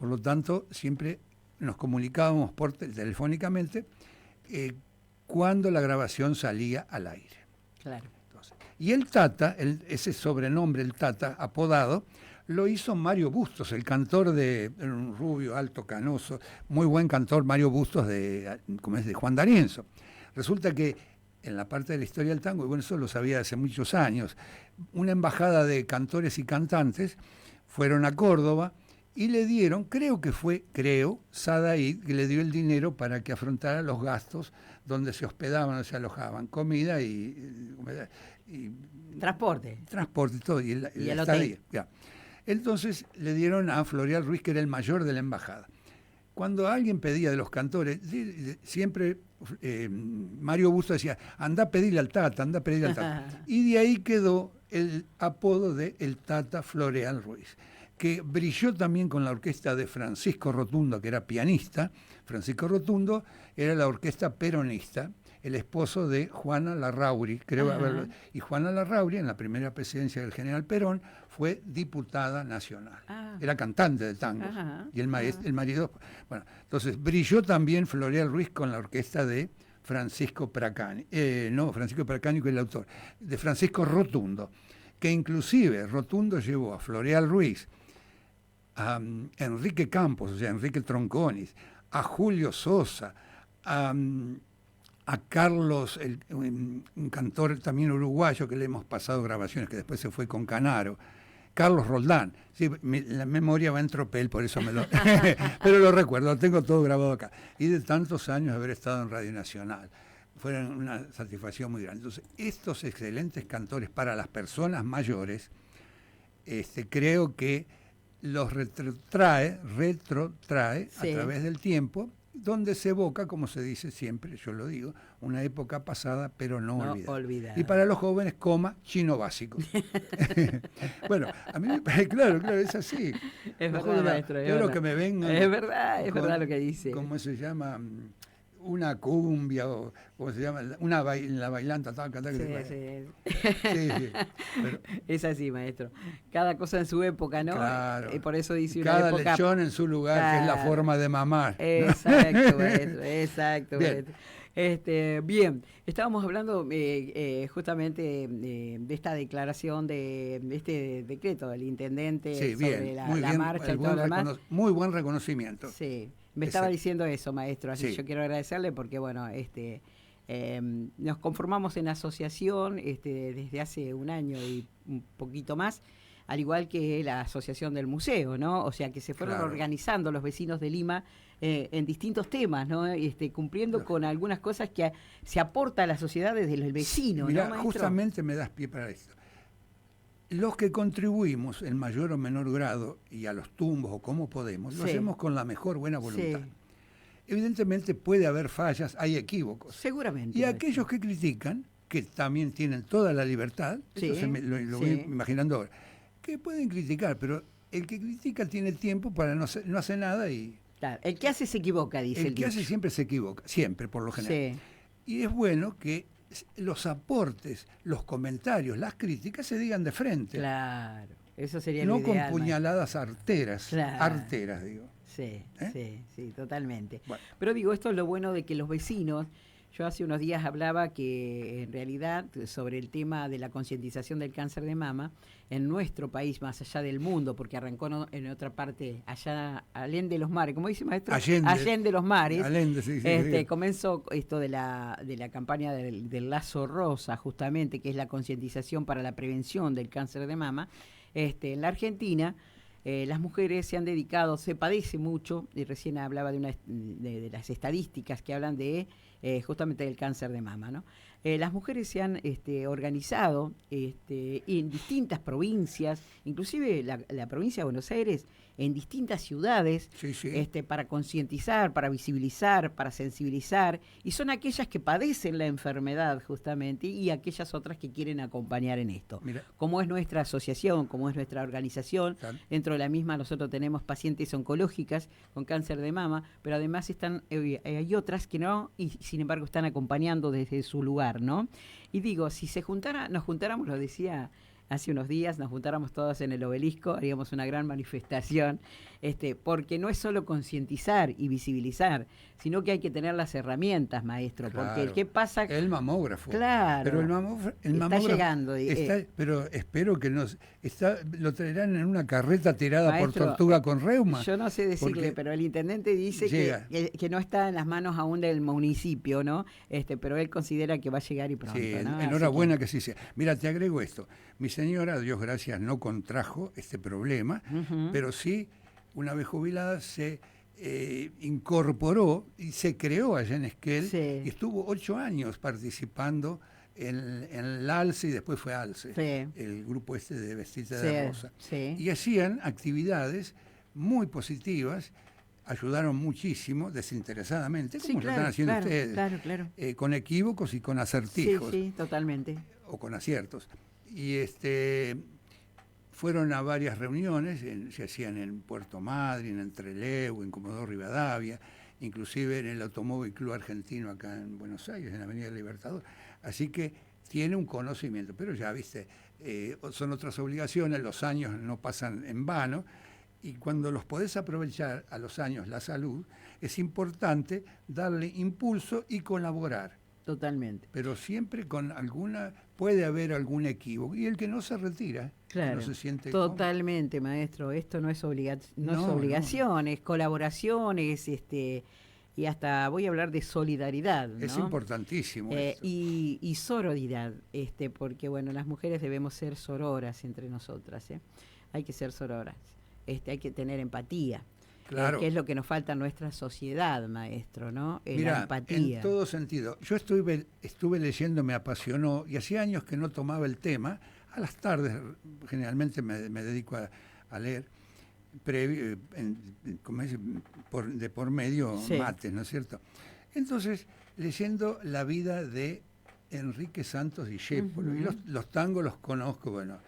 Por lo tanto, siempre nos comunicábamos telefónicamente cuando la grabación salía al aire. Claro. Entonces, y el Tata, ese sobrenombre, el Tata, apodado, lo hizo Mario Bustos, el cantor un rubio, alto, canoso, muy buen cantor, Mario Bustos, como es de Juan D'Arienzo. Resulta que en la parte de la historia del tango, y bueno, eso lo sabía hace muchos años, una embajada de cantores y cantantes fueron a Córdoba y le dieron, Sadaid, que le dio el dinero para que afrontara los gastos donde se hospedaban o se alojaban, comida y transporte y todo, y el estadía. Hotel. Ya. Entonces le dieron a Floreal Ruiz, que era el mayor de la embajada. Cuando alguien pedía de los cantores, siempre Mario Bustos decía, anda a pedirle al Tata, anda a pedirle al Tata. Y de ahí quedó el apodo de el Tata Floreal Ruiz, que brilló también con la orquesta de Francisco Rotundo, que era pianista. Francisco Rotundo era la orquesta peronista, el esposo de Juana Larrauri, y Juana Larrauri, en la primera presidencia del general Perón, fue diputada nacional. Era cantante de tangos. Y el marido... Bueno, entonces brilló también Floreal Ruiz con la orquesta de Francisco Pracani. Francisco Pracani, que es el autor, de Francisco Rotundo, que inclusive Rotundo llevó a Floreal Ruiz, a Enrique Campos, o sea, Enrique Tronconis, a Julio Sosa, a Carlos, un cantor también uruguayo que le hemos pasado grabaciones, que después se fue con Canaro, Carlos Roldán. Sí, la memoria va en tropel, por eso pero lo recuerdo, lo tengo todo grabado acá. Y de tantos años de haber estado en Radio Nacional. Fueron una satisfacción muy grande. Entonces, estos excelentes cantores para las personas mayores, creo que los retrotrae sí, a través del tiempo, donde se evoca, como se dice siempre, yo lo digo, una época pasada, pero no olvidada. Y para los jóvenes, chino básico. Bueno, a mí me parece, claro, es así. Es verdad, maestro. Claro que me vengan. Es verdad lo que dice. ¿Cómo se llama? Una cumbia, o ¿cómo se llama? La bailanta, tal. Sí. Pero, es así, maestro. Cada cosa en su época, ¿no? Claro. Por eso dice una cada época... lechón en su lugar, que es la forma de mamar. Exacto, maestro, exacto. Bien. Maestro. Bien, estábamos hablando justamente de esta declaración, de este decreto del intendente sobre la marcha y todo lo demás. Muy buen reconocimiento. Sí. Me estaba diciendo eso, maestro, así yo quiero agradecerle porque, bueno, nos conformamos en asociación desde hace un año y un poquito más, al igual que la asociación del museo, ¿no? O sea, que se fueron organizando los vecinos de Lima en distintos temas, ¿no? Cumpliendo con algunas cosas que se aporta a la sociedad desde el vecino, mirá, ¿no, maestro? Justamente me das pie para esto. Los que contribuimos en mayor o menor grado, y a los tumbos o como podemos, lo hacemos con la mejor buena voluntad. Sí. Evidentemente puede haber fallas, hay equívocos. Seguramente. Y aquellos que critican, que también tienen toda la libertad, eso lo voy imaginando ahora, que pueden criticar, pero el que critica tiene tiempo para no hace nada y... Claro, el que hace se equivoca, dice el que hace siempre se equivoca, siempre, por lo general. Sí. Y es bueno que los aportes, los comentarios, las críticas se digan de frente. Claro, eso sería no lo ideal, con puñaladas arteras, digo. Sí, totalmente. Bueno. Pero digo, esto es lo bueno de que los vecinos, yo hace unos días hablaba que en realidad sobre el tema de la concientización del cáncer de mama en nuestro país, más allá del mundo, porque arrancó en otra parte, allá allende los mares, ¿cómo dice, maestro? Allende los mares. Allende, sí. Comenzó esto de la campaña del Lazo Rosa, justamente, que es la concientización para la prevención del cáncer de mama. En la Argentina, las mujeres se han dedicado, se padece mucho, y recién hablaba de las estadísticas que hablan de justamente del cáncer de mama, ¿no? Las mujeres se han organizado en distintas provincias, inclusive la provincia de Buenos Aires, en distintas ciudades, para concientizar, para visibilizar, para sensibilizar, y son aquellas que padecen la enfermedad justamente y aquellas otras que quieren acompañar en esto. Mira. Como es nuestra asociación, como es nuestra organización, dentro de la misma nosotros tenemos pacientes oncológicas con cáncer de mama, pero además hay otras que no, y sin embargo están acompañando desde su lugar, ¿no? Y digo, si nos juntáramos, lo decía hace unos días nos juntáramos todos en el Obelisco, haríamos una gran manifestación, porque no es solo concientizar y visibilizar, sino que hay que tener las herramientas, maestro, porque Claro. ¿qué pasa? El mamógrafo. Claro. Pero el Está mamógrafo llegando. pero espero que lo traerán en una carreta tirada Maestro, por tortuga con reuma. Yo no sé decirle, porque pero el intendente dice llega. que no está en las manos aún del municipio, ¿no? Pero él considera que va a llegar y pronto, Sí, ¿no? enhorabuena que sí sea. Mira, te agrego esto. Mi señora, Dios gracias, no contrajo este problema, pero sí, una vez jubilada, se incorporó y se creó allá en Esquel y estuvo 8 años participando en el ALCE y después fue ALCE, el grupo de Vestita de Rosa. Y hacían actividades muy positivas, ayudaron muchísimo, desinteresadamente, como lo están haciendo ustedes, con equívocos y con acertijos. Sí, totalmente. O con aciertos. Y fueron a varias reuniones, se hacían en Puerto Madryn, en Trelew, en Comodoro Rivadavia, inclusive en el Automóvil Club Argentino acá en Buenos Aires, en la Avenida Libertador. Así que tiene un conocimiento, pero ya viste, son otras obligaciones, los años no pasan en vano, y cuando los podés aprovechar a los años la salud, es importante darle impulso y colaborar. Totalmente. Pero siempre puede haber algún equívoco. Y el que no se retira, claro, no se siente totalmente, cómodo. Maestro. Esto no es obligación, es colaboración, y hasta voy a hablar de solidaridad, ¿no? Es importantísimo eso. Y sororidad, porque bueno, las mujeres debemos ser sororas entre nosotras, hay que ser sororas, hay que tener empatía. Claro. Que es lo que nos falta en nuestra sociedad, maestro, ¿no? Mirá, la empatía. En todo sentido. Yo estuve leyendo, me apasionó, y hacía años que no tomaba el tema. A las tardes, generalmente me dedico a leer, de por medio mates, ¿no es cierto? Entonces, leyendo la vida de Enrique Santos Discépolo, y los tangos los conozco, bueno,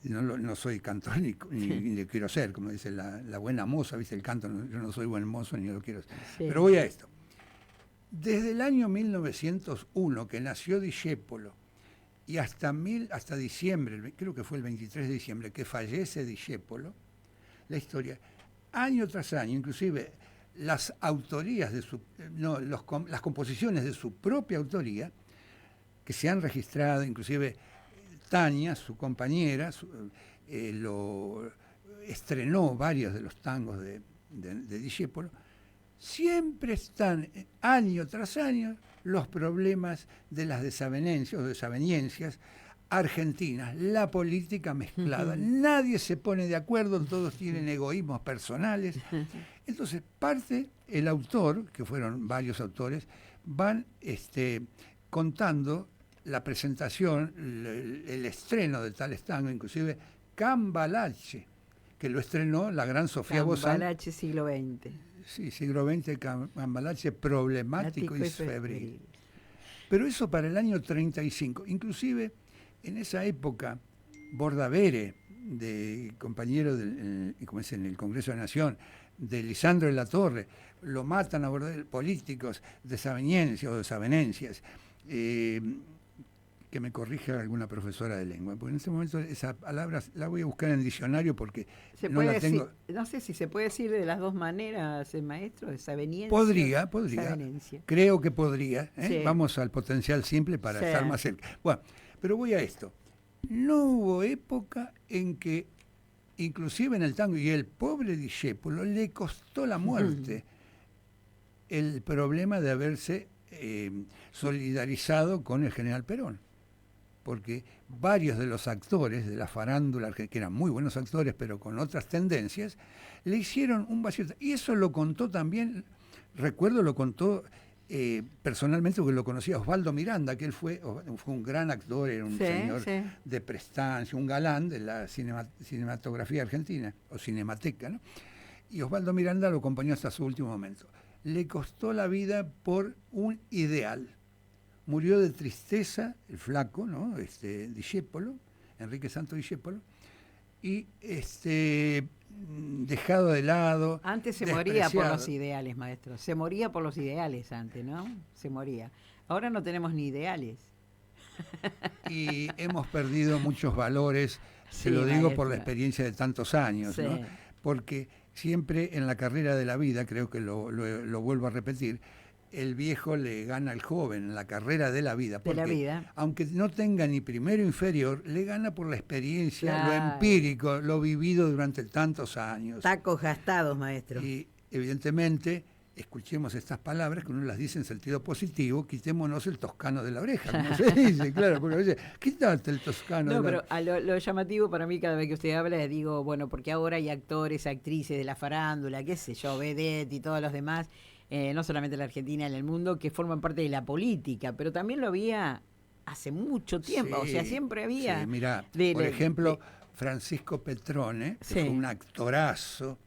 no soy cantor ni lo quiero ser, como dice la buena moza, ¿viste? El canto, yo no soy buen mozo ni lo quiero ser. Pero voy a esto. Desde el año 1901, que nació Discépolo, y hasta diciembre, creo que fue el 23 de diciembre, que fallece Discépolo, la historia, año tras año, inclusive las autorías las composiciones de su propia autoría, que se han registrado, inclusive Tania, su compañera, lo estrenó varios de los tangos de Discépolo. Siempre están, año tras año, los problemas de las desavenencias o desavenencias argentinas, la política mezclada. Nadie se pone de acuerdo, todos tienen egoísmos personales. Entonces, el autor, que fueron varios autores, van contando la presentación, el estreno de tales tangos, inclusive Cambalache, que lo estrenó la gran Sofía Bozán. Cambalache siglo XX. Sí, siglo XX, Cambalache problemático y febril. Pero eso para el año 35. Inclusive, en esa época, Bordavere, compañero en el Congreso de la Nación, de Lisandro de la Torre, lo matan a Bordavere, políticos, desavenencias. Que me corrija alguna profesora de lengua, porque en este momento esa palabra la voy a buscar en el diccionario porque no la tengo. No sé si se puede decir de las dos maneras, maestro, desaveniencia. Podría. Creo que podría. Sí. Vamos al potencial simple para estar más cerca. Bueno, pero voy a esto. No hubo época en que, inclusive en el tango, y el pobre Discépolo le costó la muerte el problema de haberse solidarizado con el general Perón. Porque varios de los actores de la farándula, que eran muy buenos actores, pero con otras tendencias, le hicieron un vacío. Y eso lo contó también, lo contó personalmente, porque lo conocía Osvaldo Miranda, que él fue un gran actor, era un señor de prestancia, un galán de la cinematografía argentina, o cinemateca, ¿no? Y Osvaldo Miranda lo acompañó hasta su último momento. Le costó la vida por un ideal. Murió de tristeza, el flaco, ¿no? Discépolo, Enrique Santos Discépolo, y dejado de lado. Antes se moría por los ideales, maestro. Se moría por los ideales antes, ¿no? Se moría. Ahora no tenemos ni ideales. y hemos perdido muchos valores, Sí, se lo digo por la maestro. experiencia de tantos años, Sí. ¿no? Porque siempre en la carrera de la vida, creo que lo vuelvo a repetir, el viejo le gana al joven en la carrera de la vida, De la porque vida. aunque no tenga ni primero inferior, le gana por la experiencia, lo Claro. empírico, lo vivido durante tantos años. Tacos gastados, maestro. Y evidentemente, escuchemos estas palabras, que uno las dice en sentido positivo, quitémonos el toscano de la oreja, como se dice, claro, porque a veces, quítate el toscano No, de la pero a lo llamativo para mí cada vez que usted habla, le digo, bueno, porque ahora hay actores, actrices de la farándula, qué sé yo, vedette y todos los demás, no solamente en la Argentina, en el mundo, que forman parte de la política, pero también lo había hace mucho tiempo, o sea, Sí, siempre había... sí, mirá, de- por de- ejemplo, de- Francisco Petrone, que Sí. fue un actorazo,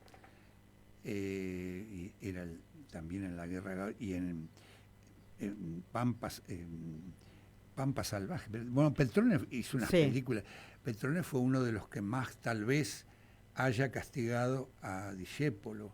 y era también en la guerra y en Pampa Salvaje. Bueno, Petrone hizo unas Sí. películas. Petrone fue uno de los que más tal vez haya castigado a Discépolo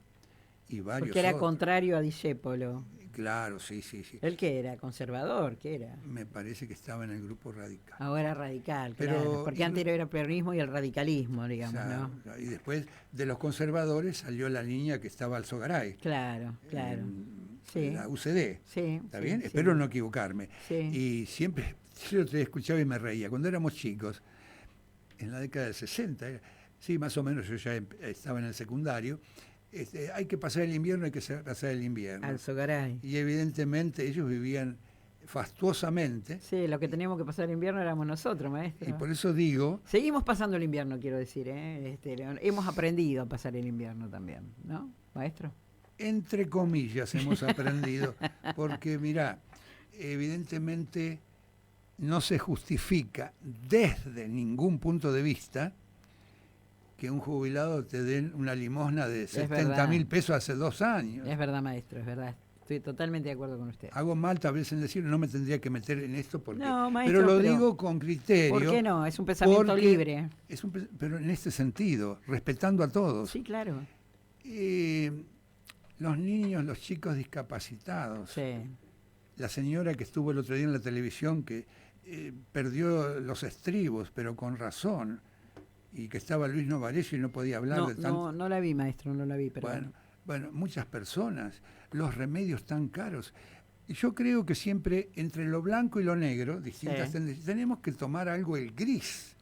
y varios Porque era otros. contrario a Discépolo. Claro, sí, sí, sí. ¿Él qué era? ¿Conservador? ¿Qué era? Me parece que estaba en el grupo radical. Ahora radical, Pero claro. Porque inclu- antes era el peronismo y el radicalismo, digamos, Claro, ¿no? claro. Y después de los conservadores salió la niña que estaba al Sogaray. Claro, claro. En Sí. la UCD. Sí. ¿Está sí, bien? sí. Espero no equivocarme. Sí. Y siempre, yo te escuchaba y me reía. Cuando éramos chicos, en la década del 60, sí, más o menos yo ya estaba en el secundario, hay que pasar el invierno, hay que pasar el invierno. Al Sogaray. Y evidentemente ellos vivían fastuosamente, Sí, lo que teníamos que pasar el invierno éramos nosotros, maestro. y por eso digo, Seguimos pasando el invierno, quiero decir, ¿eh? Hemos aprendido a pasar el invierno también, ¿no, maestro? entre comillas hemos aprendido, porque mirá, evidentemente no se justifica desde ningún punto de vista que un jubilado te den una limosna de verdad. 70.000 pesos hace 2 años. Es verdad, maestro, es verdad. Estoy totalmente de acuerdo con usted. Hago mal tal vez en decir, no me tendría que meter en esto porque... No, maestro, pero lo pero- digo con criterio. ¿Por qué no? Es un pensamiento porque libre. pero en este sentido, respetando a todos. Sí, claro. Los niños, los chicos discapacitados. Sí. La señora que estuvo el otro día en la televisión que perdió los estribos, pero con razón, y que estaba Luis Novarecio y no podía hablar No, de tanto... no la vi, maestro, no la vi, pero Bueno, muchas personas, los remedios tan caros. Y yo creo que siempre entre lo blanco y lo negro, distintas Sí. tendencias, tenemos que tomar algo el gris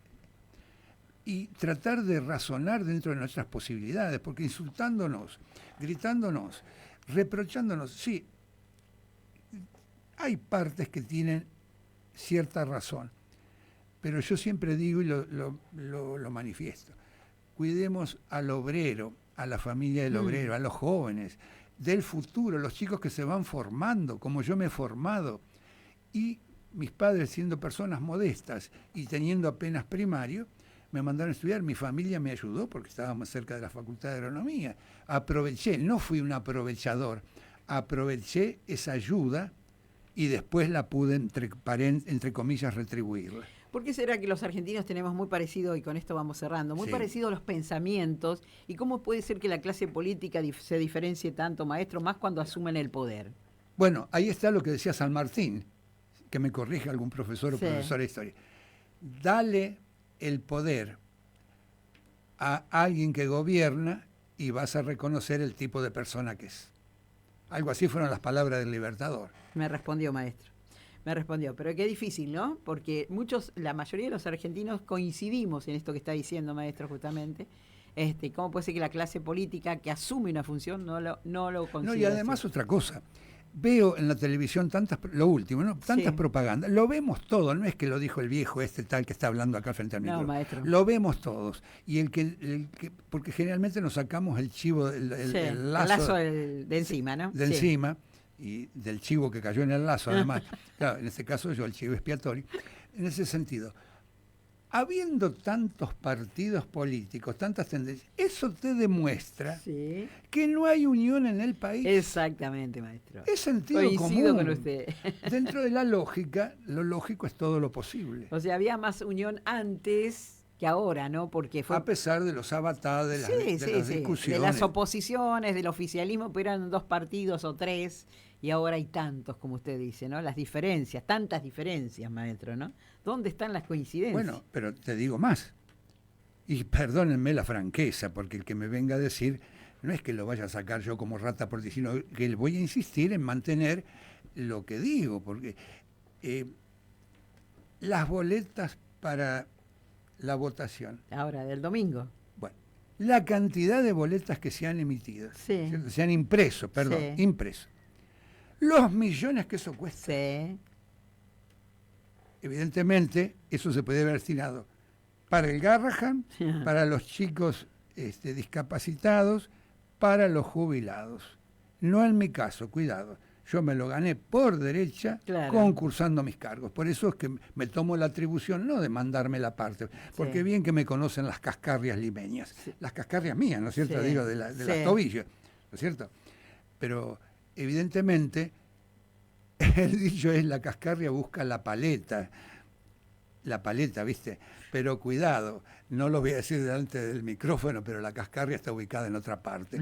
y tratar de razonar dentro de nuestras posibilidades, porque insultándonos, gritándonos, reprochándonos, sí, hay partes que tienen cierta razón, pero yo siempre digo y lo manifiesto, cuidemos al obrero, a la familia del obrero, a los jóvenes, del futuro, los chicos que se van formando, como yo me he formado, y mis padres siendo personas modestas y teniendo apenas primario, me mandaron a estudiar, mi familia me ayudó porque estábamos cerca de la Facultad de Agronomía, aproveché, no fui un aprovechador, aproveché esa ayuda y después la pude, entre comillas, retribuirla. ¿por qué será que los argentinos tenemos muy parecido, y con esto vamos cerrando, muy Sí. parecidos los pensamientos? ¿Y cómo puede ser que la clase política se diferencie tanto, maestro, más cuando asumen el poder? Bueno, ahí está lo que decía San Martín, que me corrige algún profesor o Sí. profesora de historia. Dale el poder a alguien que gobierna y vas a reconocer el tipo de persona que es. Algo así fueron las palabras del Libertador. Me respondió, maestro. Me respondió, pero qué difícil, ¿no? Porque la mayoría de los argentinos coincidimos en esto que está diciendo, maestro, justamente. ¿Cómo puede ser que la clase política que asume una función no lo considere? No, y además así? otra cosa. Veo en la televisión lo último, ¿no? Tantas Sí. propagandas. Lo vemos todo, no es que lo dijo el viejo tal que está hablando acá frente al No, micrófono. maestro. Lo vemos todos. Y porque generalmente nos sacamos el chivo, Sí, el lazo de encima, ¿no? de Sí. encima, y del chivo que cayó en el lazo, además. Claro, en este caso yo, el chivo expiatorio. En ese sentido, habiendo tantos partidos políticos, tantas tendencias, eso te demuestra Sí. que no hay unión en el país. Exactamente, maestro. Es sentido Coincido común. con usted. Dentro de la lógica, lo lógico es todo lo posible. O sea, había más unión antes que ahora, ¿no? Porque fue... A pesar de los avatares, de las de discusiones. las oposiciones, del oficialismo, pero eran 2 partidos o 3, y ahora hay tantos, como usted dice, ¿no? Las diferencias, tantas diferencias, maestro, ¿no? ¿Dónde están las coincidencias? Bueno, pero te digo más. Y perdónenme la franqueza, porque el que me venga a decir, no es que lo vaya a sacar yo como rata por ti, sino que voy a insistir en mantener lo que digo, porque las boletas para la votación. Ahora, del domingo. Bueno, la cantidad de boletas que se han emitido, Sí. ¿cierto? Se han impreso, perdón, Sí. impreso. Los millones que eso cuesta. Sí. Evidentemente, eso se puede haber destinado para el Garrahan, para los chicos discapacitados, para los jubilados. No en mi caso, cuidado. Yo me lo gané por derecha, Claro. concursando mis cargos. Por eso es que me tomo la atribución, no de mandarme la parte, porque bien que me conocen las cascarrias limeñas. Sí. Las cascarrias mías, ¿no es cierto? Sí. Digo, de las Sí. tobillas, ¿no es cierto? Pero evidentemente el dicho es: la cascarria busca la paleta, ¿viste? Pero cuidado, no lo voy a decir delante del micrófono, pero la cascarria está ubicada en otra parte.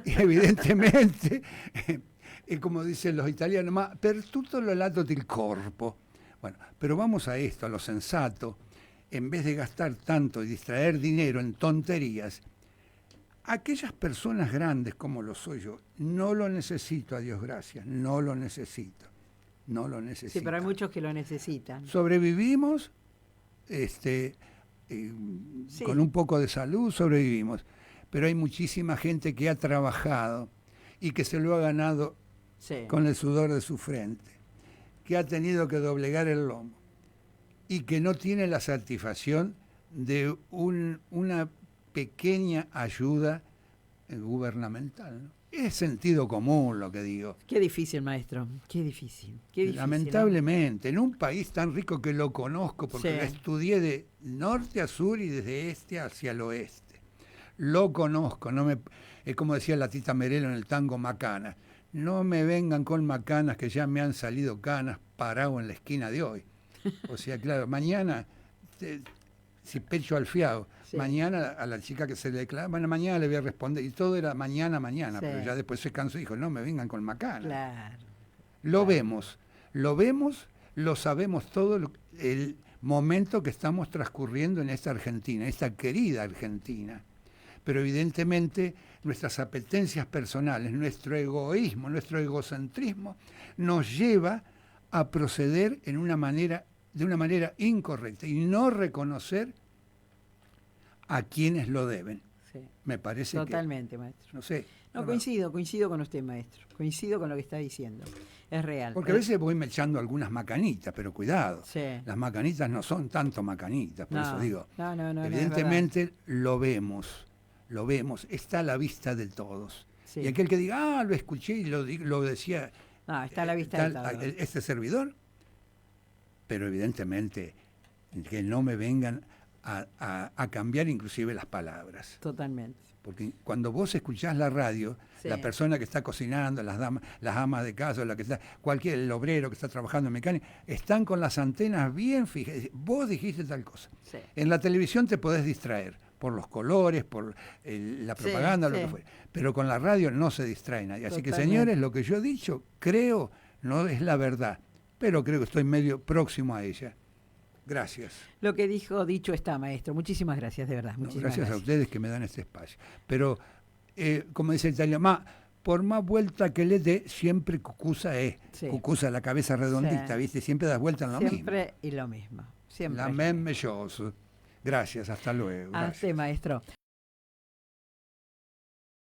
Y evidentemente, como dicen los italianos, ma per tutto lo lato del corpo. Bueno, pero vamos a esto, a lo sensato. En vez de gastar tanto y distraer dinero en tonterías, aquellas personas grandes como lo soy yo, no lo necesito, a Dios gracias, no lo necesito. No lo necesito. Sí, pero hay muchos que lo necesitan. Sobrevivimos, Sí. con un poco de salud sobrevivimos, pero hay muchísima gente que ha trabajado y que se lo ha ganado Sí. con el sudor de su frente, que ha tenido que doblegar el lomo y que no tiene la satisfacción de una pequeña ayuda gubernamental, ¿no? Es sentido común lo que digo. Qué difícil, maestro. Qué difícil. Qué difícil, ¿no? Lamentablemente, en un país tan rico que lo conozco, porque Sí. lo estudié de norte a sur y desde este hacia el oeste. Lo conozco, no me, es como decía la Tita Merelo en el tango Macana. No me vengan con macanas que ya me han salido canas parado en la esquina de hoy. O sea, claro, mañana, si pecho al fiado, Sí. mañana a la chica que se le declara, bueno, mañana le voy a responder. Y todo era mañana, Sí. pero ya después se cansó y dijo, no me vengan con macanas. Claro. Lo Claro. vemos, lo sabemos todo el momento que estamos transcurriendo en esta Argentina, esta querida Argentina. Pero evidentemente nuestras apetencias personales, nuestro egoísmo, nuestro egocentrismo nos lleva a proceder de una manera incorrecta y no reconocer a quienes lo deben. Sí. Me parece Totalmente, maestro. que, no sé. No, coincido con usted, maestro. Coincido con lo que está diciendo. Es real. Porque a veces voy me echando algunas macanitas, pero cuidado. Sí. Las macanitas no son tanto macanitas, por No, eso digo. no, es Evidentemente lo vemos, está a la vista de todos. Sí. Y aquel que diga, lo escuché y lo decía No, está a la vista de todos. este servidor, pero evidentemente que no me vengan a cambiar inclusive las palabras. Totalmente. Porque cuando vos escuchás la radio, Sí. la persona que está cocinando, las amas de casa, el obrero que está trabajando en mecánica, están con las antenas bien fijas. Vos dijiste tal cosa. Sí. En la televisión te podés distraer por los colores, por la propaganda, Sí, lo sí. que fuera. Pero con la radio no se distrae nadie. Así que, Totalmente. señores, lo que yo he dicho, creo, no es la verdad. Pero creo que estoy medio próximo a ella. Gracias. Lo que dicho está, maestro. Muchísimas gracias, de verdad. No, Muchísimas gracias a ustedes que me dan este espacio. Pero, como dice el italiano, por más vuelta que le dé, siempre cucusa es. Sí. Cucusa, la cabeza redondita, Sí. ¿viste? Siempre das vuelta en lo mismo. Siempre y lo mismo. Siempre. La même chose. Gracias, hasta luego. A Gracias. usted, maestro.